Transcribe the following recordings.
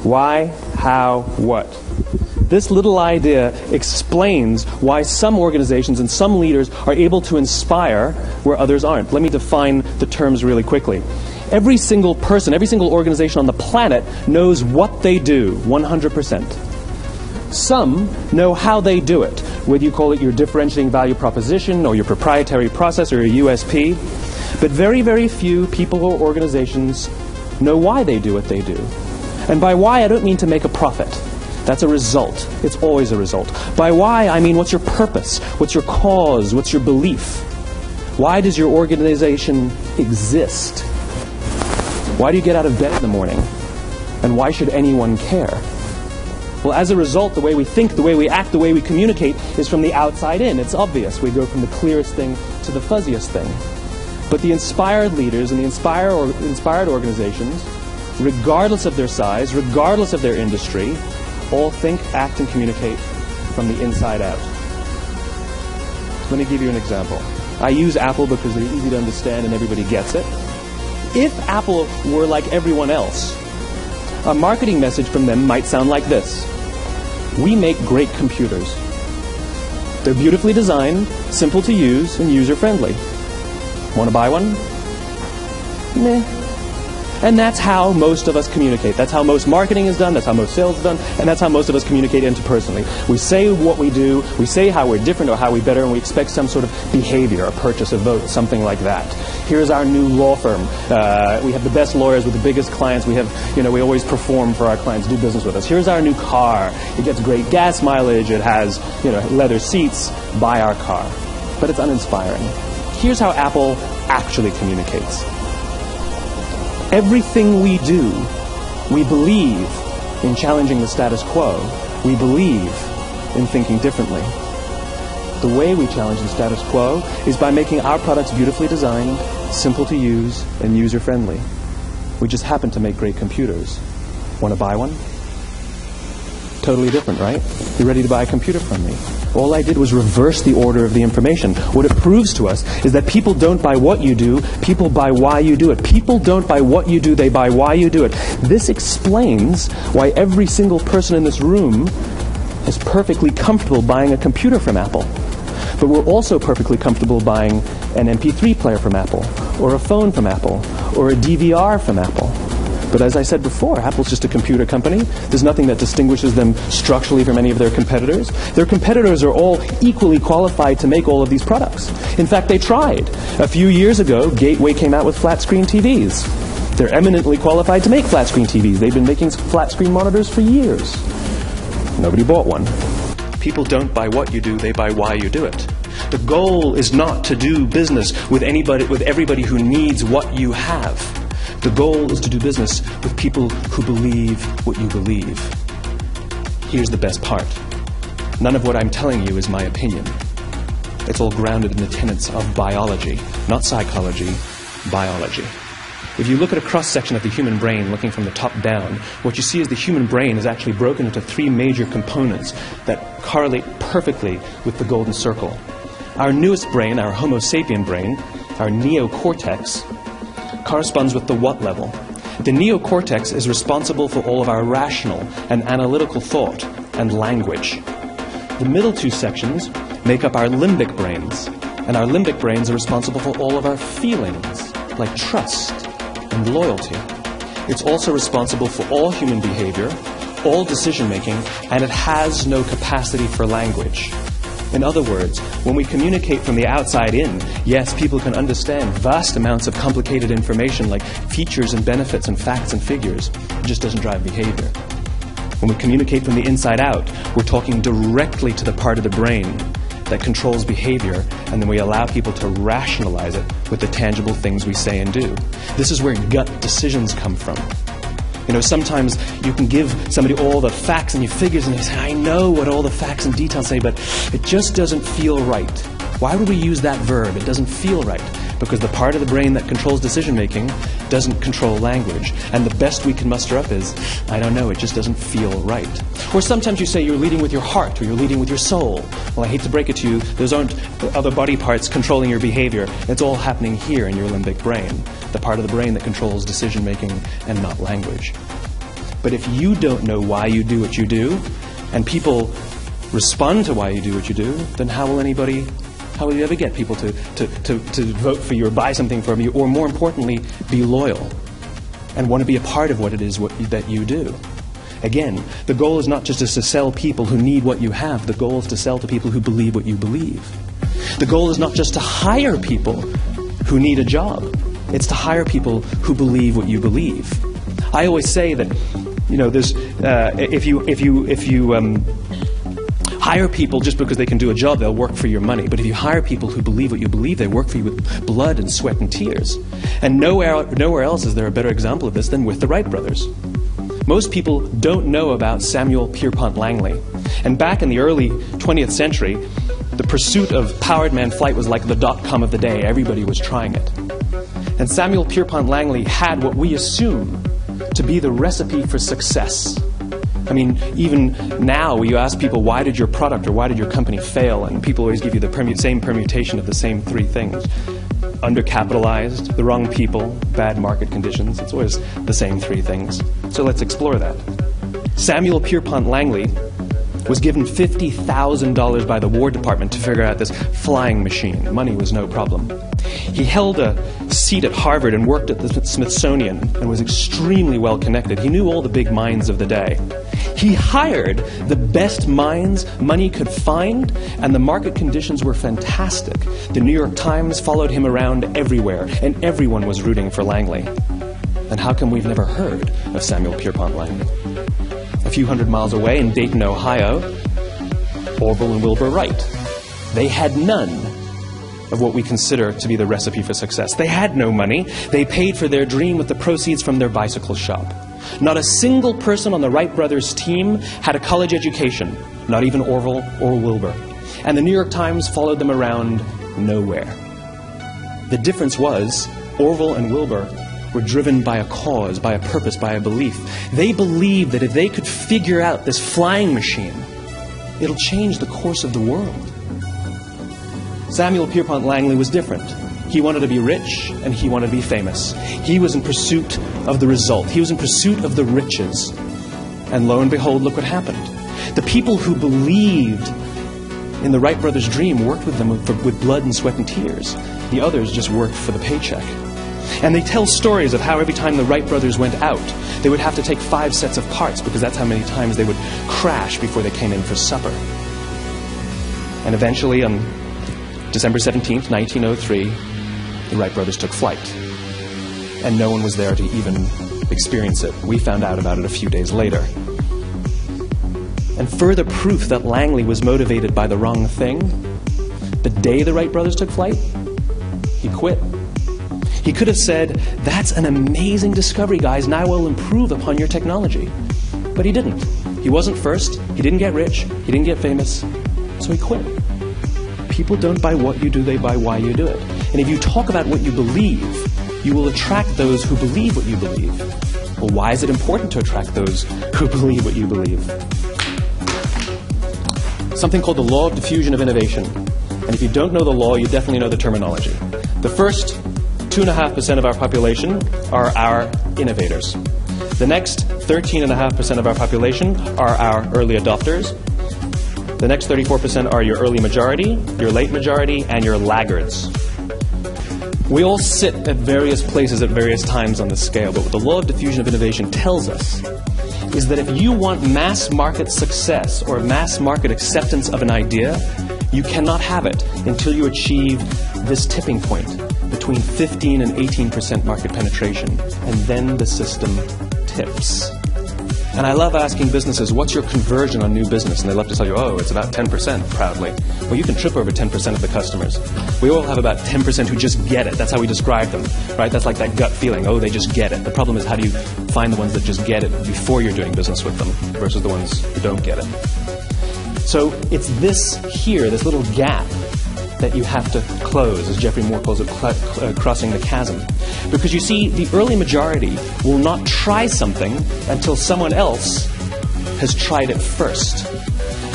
Why, how, what? This little idea explains why some organizations and some leaders are able to inspire where others aren't. Let me define the terms really quickly. Every single person, every single organization on the planet knows what they do, 100%. Some know how they do it, whether you call it your differentiating value proposition or your proprietary process or your USP. But very, very few people or organizations know why they do what they do. And by why, I don't mean to make a profit. That's a result. It's always a result. By why, I mean what's your purpose? What's your cause? What's your belief? Why does your organization exist? Why do you get out of bed in the morning? And why should anyone care? Well, as a result, the way we think, the way we act, the way we communicate is from the outside in. It's obvious. We go from the clearest thing to the fuzziest thing. But the inspired leaders and the inspired organizations, regardless of their size, regardless of their industry, all think, act, and communicate from the inside out. Let me give you an example. I use Apple because they're easy to understand and everybody gets it. If Apple were like everyone else, a marketing message from them might sound like this. We make great computers. They're beautifully designed, simple to use, and user-friendly. Want to buy one? Meh. And that's how most of us communicate. That's how most marketing is done, that's how most sales is done, and that's how most of us communicate interpersonally. We say what we do, we say how we're different or how we better, and we expect some sort of behavior, a purchase, a vote, something like that. Here's our new law firm. We have the best lawyers with the biggest clients. We have, we always perform for our clients, do business with us. Here's our new car. It gets great gas mileage. It has, leather seats. Buy our car. But it's uninspiring. Here's how Apple actually communicates. Everything we do, we believe in challenging the status quo. We believe in thinking differently. The way we challenge the status quo is by making our products beautifully designed, simple to use, and user-friendly. We just happen to make great computers. Want to buy one? Totally different, right? You're ready to buy a computer from me. All I did was reverse the order of the information. What it proves to us is that people don't buy what you do, people buy why you do it. People don't buy what you do, they buy why you do it. This explains why every single person in this room is perfectly comfortable buying a computer from Apple. But we're also perfectly comfortable buying an MP3 player from Apple, or a phone from Apple, or a DVR from Apple. But as I said before, Apple's just a computer company. There's nothing that distinguishes them structurally from any of their competitors. Their competitors are all equally qualified to make all of these products. In fact, they tried. A few years ago, Gateway came out with flat-screen TVs. They're eminently qualified to make flat-screen TVs. They've been making flat-screen monitors for years. Nobody bought one. People don't buy what you do, they buy why you do it. The goal is not to do business with everybody who needs what you have. The goal is to do business with people who believe what you believe. Here's the best part. None of what I'm telling you is my opinion. It's all grounded in the tenets of biology, not psychology, biology. If you look at a cross-section of the human brain, looking from the top down, what you see is the human brain is actually broken into three major components that correlate perfectly with the golden circle. Our newest brain, our Homo sapien brain, our neocortex, corresponds with the what level. The neocortex is responsible for all of our rational and analytical thought and language. The middle two sections make up our limbic brains, and our limbic brains are responsible for all of our feelings, like trust and loyalty. It's also responsible for all human behavior, all decision-making, and it has no capacity for language. In other words, when we communicate from the outside in, yes, people can understand vast amounts of complicated information like features and benefits and facts and figures. It just doesn't drive behavior. When we communicate from the inside out, we're talking directly to the part of the brain that controls behavior, and then we allow people to rationalize it with the tangible things we say and do. This is where gut decisions come from. Sometimes you can give somebody all the facts and your figures and they say, I know what all the facts and details say, but it just doesn't feel right. Why would we use that verb? It doesn't feel right. Because the part of the brain that controls decision-making doesn't control language. And the best we can muster up is, I don't know, it just doesn't feel right. Or sometimes you say you're leading with your heart or you're leading with your soul. Well, I hate to break it to you, those aren't other body parts controlling your behavior. It's all happening here in your limbic brain, the part of the brain that controls decision-making and not language. But if you don't know why you do what you do, and people respond to why you do what you do, then how will you ever get people to vote for you or buy something from you, or more importantly, be loyal and want to be a part of what it is that you do? Again, the goal is not just to sell people who need what you have. The goal is to sell to people who believe what you believe. The goal is not just to hire people who need a job. It's to hire people who believe what you believe. I always say that, there's if you hire people just because they can do a job, they'll work for your money. But if you hire people who believe what you believe, they work for you with blood and sweat and tears. And nowhere else is there a better example of this than with the Wright brothers. Most people don't know about Samuel Pierpont Langley. And back in the early 20th century, the pursuit of powered man flight was like the .com of the day. Everybody was trying it. And Samuel Pierpont Langley had what we assume to be the recipe for success. I mean, even now, you ask people, why did your product or why did your company fail? And people always give you the same permutation of the same three things. Undercapitalized, the wrong people, bad market conditions. It's always the same three things. So let's explore that. Samuel Pierpont Langley was given $50,000 by the War Department to figure out this flying machine. Money was no problem. He held a seat at Harvard and worked at the Smithsonian and was extremely well connected. He knew all the big minds of the day. He hired the best minds money could find, and the market conditions were fantastic. The New York Times followed him around everywhere, and everyone was rooting for Langley. And how come we've never heard of Samuel Pierpont Langley? A few hundred miles away in Dayton, Ohio, Orville and Wilbur Wright. They had none of what we consider to be the recipe for success. They had no money. They paid for their dream with the proceeds from their bicycle shop. Not a single person on the Wright brothers' team had a college education, not even Orville or Wilbur. And the New York Times followed them around nowhere. The difference was Orville and Wilbur were driven by a cause, by a purpose, by a belief. They believed that if they could figure out this flying machine, it'll change the course of the world. Samuel Pierpont Langley was different. He wanted to be rich, and he wanted to be famous. He was in pursuit of the result. He was in pursuit of the riches. And lo and behold, look what happened. The people who believed in the Wright brothers' dream worked with them with blood and sweat and tears. The others just worked for the paycheck. And they tell stories of how every time the Wright brothers went out, they would have to take 5 sets of parts because that's how many times they would crash before they came in for supper. And eventually, on December 17th, 1903, the Wright brothers took flight. And no one was there to even experience it. We found out about it a few days later. And further proof that Langley was motivated by the wrong thing, the day the Wright brothers took flight, he quit. He could have said, "That's an amazing discovery, guys. Now we'll improve upon your technology." But he didn't. He wasn't first. He didn't get rich. He didn't get famous. So he quit. People don't buy what you do, they buy why you do it. And if you talk about what you believe, you will attract those who believe what you believe. Well, why is it important to attract those who believe what you believe? Something called the law of diffusion of innovation. And if you don't know the law, you definitely know the terminology. The first 2.5% of our population are our innovators. The next 13.5% of our population are our early adopters. The next 34% are your early majority, your late majority, and your laggards. We all sit at various places at various times on the scale, but what the law of diffusion of innovation tells us is that if you want mass market success or mass market acceptance of an idea, you cannot have it until you achieve this tipping point between 15 and 18% market penetration, and then the system tips. And I love asking businesses, what's your conversion on new business? And they love to tell you, oh, it's about 10%, proudly. Well, you can trip over 10% of the customers. We all have about 10% who just get it. That's how we describe them, right? That's like that gut feeling, oh, they just get it. The problem is, how do you find the ones that just get it before you're doing business with them versus the ones who don't get it? So it's this here, this little gap, that you have to close, as Geoffrey Moore calls it, crossing the chasm. Because you see, the early majority will not try something until someone else has tried it first.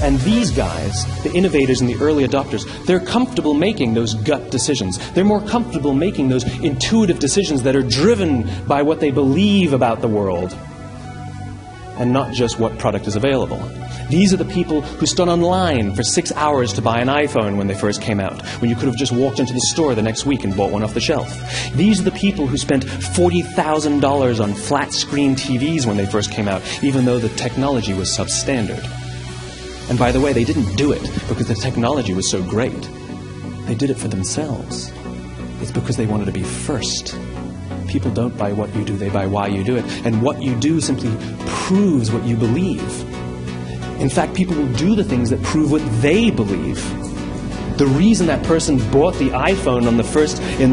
And these guys, the innovators and the early adopters, they're comfortable making those gut decisions. They're more comfortable making those intuitive decisions that are driven by what they believe about the world. and not just what product is available. These are the people who stood online for 6 hours to buy an iPhone when they first came out, when you could have just walked into the store the next week and bought one off the shelf. These are the people who spent $40,000 on flat-screen TVs when they first came out, even though the technology was substandard. And by the way, they didn't do it because the technology was so great. They did it for themselves. It's because they wanted to be first. People don't buy what you do, they buy why you do it. And what you do simply proves what you believe. In fact, people will do the things that prove what they believe. The reason that person bought the iPhone in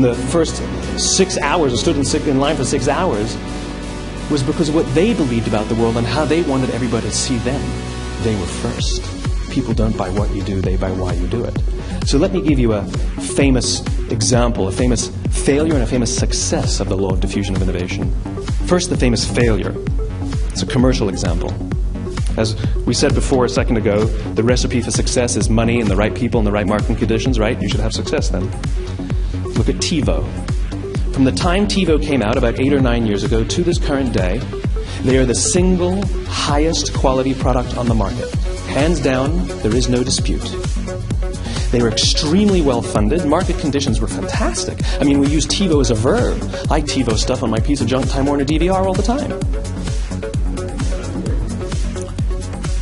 the first 6 hours, or stood in line for 6 hours, was because of what they believed about the world and how they wanted everybody to see them. They were first. People don't buy what you do, they buy why you do it. So let me give you a famous example, a famous failure and a famous success of the law of diffusion of innovation. First, the famous failure. It's a commercial example. As we said before a second ago, the recipe for success is money and the right people and the right marketing conditions, right? You should have success then. Look at TiVo. From the time TiVo came out about 8 or 9 years ago to this current day, they are the single highest quality product on the market. Hands down, there is no dispute. They were extremely well funded. Market conditions were fantastic. I mean, we use TiVo as a verb. I TiVo stuff on my piece of junk Time Warner DVR all the time.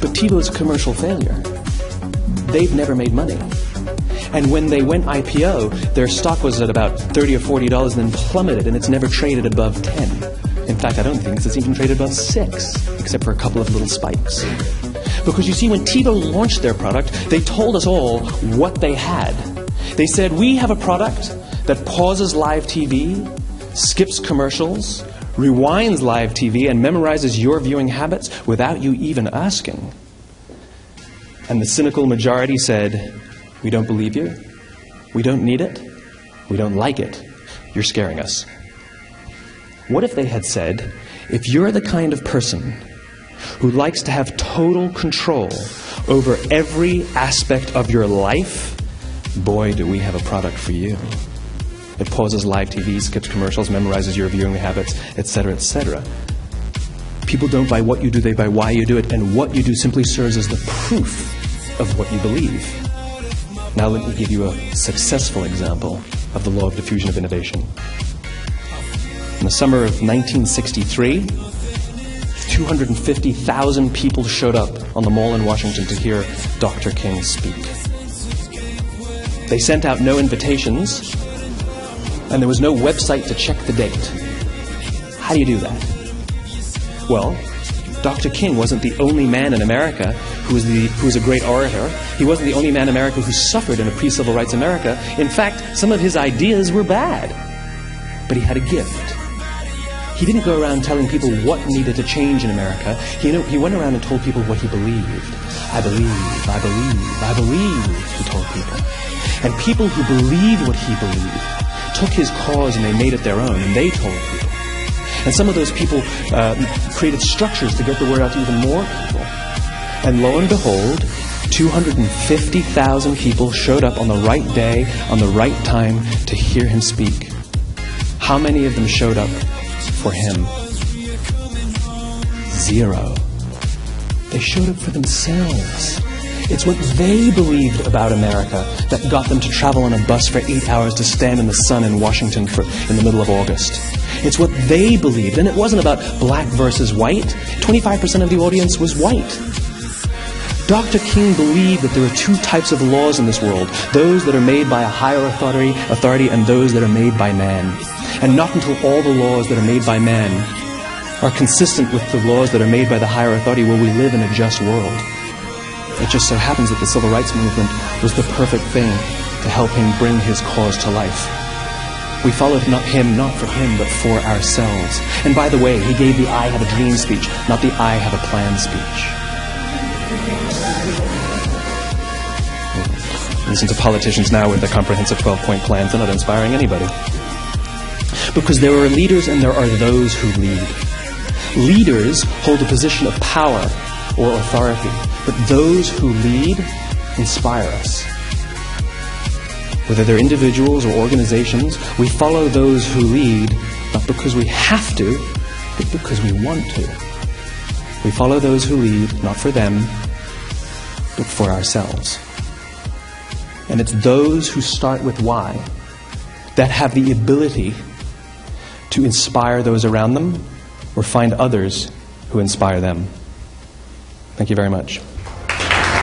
But TiVo is a commercial failure. They've never made money. And when they went IPO, their stock was at about $30 or $40 and then plummeted, and it's never traded above 10. In fact, I don't think it's even traded above 6, except for a couple of little spikes. Because you see, when TiVo launched their product, they told us all what they had. They said, we have a product that pauses live TV, skips commercials, rewinds live TV, and memorizes your viewing habits without you even asking. And the cynical majority said, we don't believe you, we don't need it, we don't like it, you're scaring us. What if they had said, if you're the kind of person who likes to have total control over every aspect of your life, boy, do we have a product for you. It pauses live TV, skips commercials, memorizes your viewing habits, etc., etc. People don't buy what you do, they buy why you do it, and what you do simply serves as the proof of what you believe. Now let me give you a successful example of the law of diffusion of innovation. In the summer of 1963, 250,000 people showed up on the Mall in Washington to hear Dr. King speak. They sent out no invitations, and there was no website to check the date. How do you do that? Well, Dr. King wasn't the only man in America who was a great orator. He wasn't the only man in America who suffered in a pre-civil rights America. In fact, some of his ideas were bad. But he had a gift. He didn't go around telling people what needed to change in America. He went around and told people what he believed. I believe, I believe, I believe, he told people. And people who believed what he believed took his cause and they made it their own, and they told people. And some of those people created structures to get the word out to even more people. And lo and behold, 250,000 people showed up on the right day, on the right time to hear him speak. How many of them showed up for him? 0. They showed up for themselves. It's what they believed about America that got them to travel on a bus for 8 hours to stand in the sun in Washington in the middle of August. It's what they believed, and it wasn't about black versus white. 25% of the audience was white. Dr. King believed that there are 2 types of laws in this world, those that are made by a higher authority and those that are made by man. And not until all the laws that are made by man are consistent with the laws that are made by the higher authority will we live in a just world. It just so happens that the civil rights movement was the perfect thing to help him bring his cause to life. We followed him not for him, but for ourselves. And by the way, he gave the I have a dream speech, not the I have a plan speech. Listen to politicians now with their comprehensive 12-point plans. They're not inspiring anybody. Because there are leaders and there are those who lead. Leaders hold a position of power or authority, but those who lead inspire us. Whether they're individuals or organizations, we follow those who lead, not because we have to, but because we want to. We follow those who lead, not for them, but for ourselves. And it's those who start with why that have the ability to inspire those around them or find others who inspire them. Thank you very much.